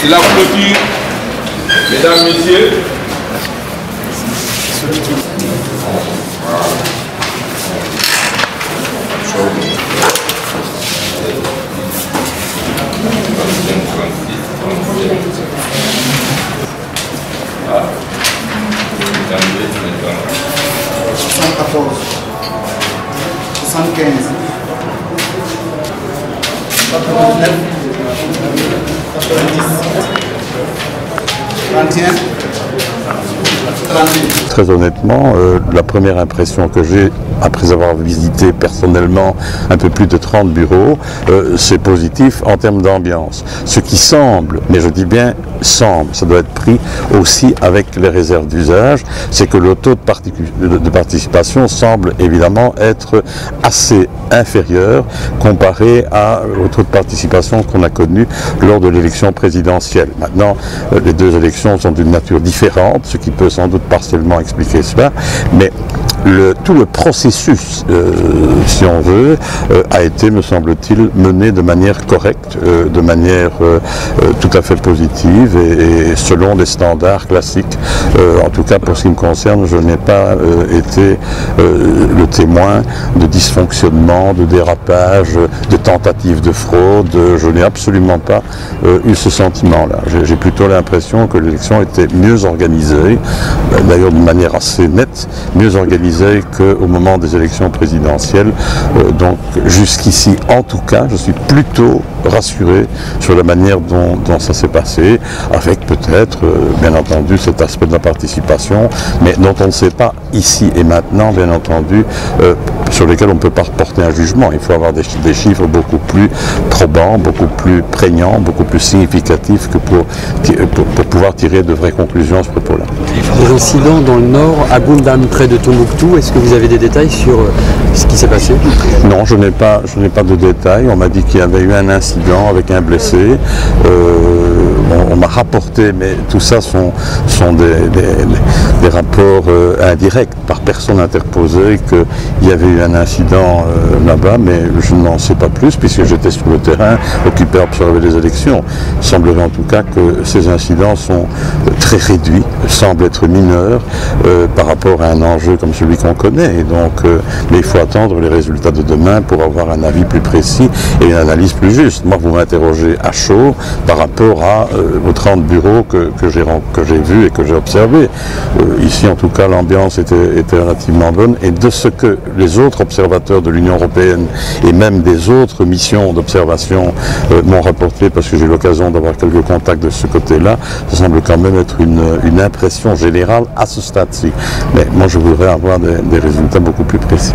C'est la clôture, mesdames, messieurs. Ah. 74, 75, 89, 90, 31, 38. Très honnêtement, la première impression que j'ai, après avoir visité personnellement un peu plus de 30 bureaux, c'est positif en termes d'ambiance. Ce qui semble, mais je dis bien semble, ça doit être pris aussi avec les réserves d'usage, c'est que le taux de participation semble évidemment être assez inférieur comparé au taux de participation qu'on a connu lors de l'élection présidentielle. Maintenant, les deux élections sont d'une nature différente, ce qui peut sans doute partiellement expliquer cela, mais tout le processus, si on veut, a été, me semble-t-il, mené de manière correcte, de manière tout à fait positive et selon les standards classiques. En tout cas, pour ce qui me concerne, je n'ai pas été le témoin de dysfonctionnement, de dérapage, de tentatives de fraude. Je n'ai absolument pas eu ce sentiment-là. J'ai plutôt l'impression que l'élection était mieux organisée, d'ailleurs de manière assez nette, mieux organisée qu'au moment des élections présidentielles. Donc jusqu'ici, en tout cas, je suis plutôt rassuré sur la manière dont ça s'est passé, avec peut-être, bien entendu, cet aspect de la participation, mais dont on ne sait pas ici et maintenant, bien entendu, sur lesquels on ne peut pas porter un jugement. Il faut avoir des chiffres beaucoup plus probants, beaucoup plus prégnants, beaucoup plus significatifs que pour pouvoir tirer de vraies conclusions à ce propos-là. Des incidents dans le nord, à Goundam, près de Tombouctou, est-ce que vous avez des détails sur ce qui s'est passé? Non, je n'ai pas de détails. On m'a dit qu'il y avait eu un incident avec un blessé. On m'a rapporté, mais tout ça sont des rapports indirects par personne interposée qu'il y avait eu un incident là-bas, mais je n'en sais pas plus puisque j'étais sur le terrain occupé à observer les élections. Il semblerait en tout cas que ces incidents sont très réduits, semblent être mineurs par rapport à un enjeu comme celui qu'on connaît. Et donc, mais il faut attendre les résultats de demain pour avoir un avis plus précis et une analyse plus juste. Moi, vous m'interrogez à chaud par rapport aux 30 bureaux que j'ai vus et que j'ai observés. Ici, en tout cas, l'ambiance était relativement bonne. Et de ce que les autres observateurs de l'Union européenne et même des autres missions d'observation m'ont rapporté, parce que j'ai eu l'occasion d'avoir quelques contacts de ce côté-là, ça semble quand même être une impression générale à ce stade-ci. Mais moi, je voudrais avoir des résultats beaucoup plus précis.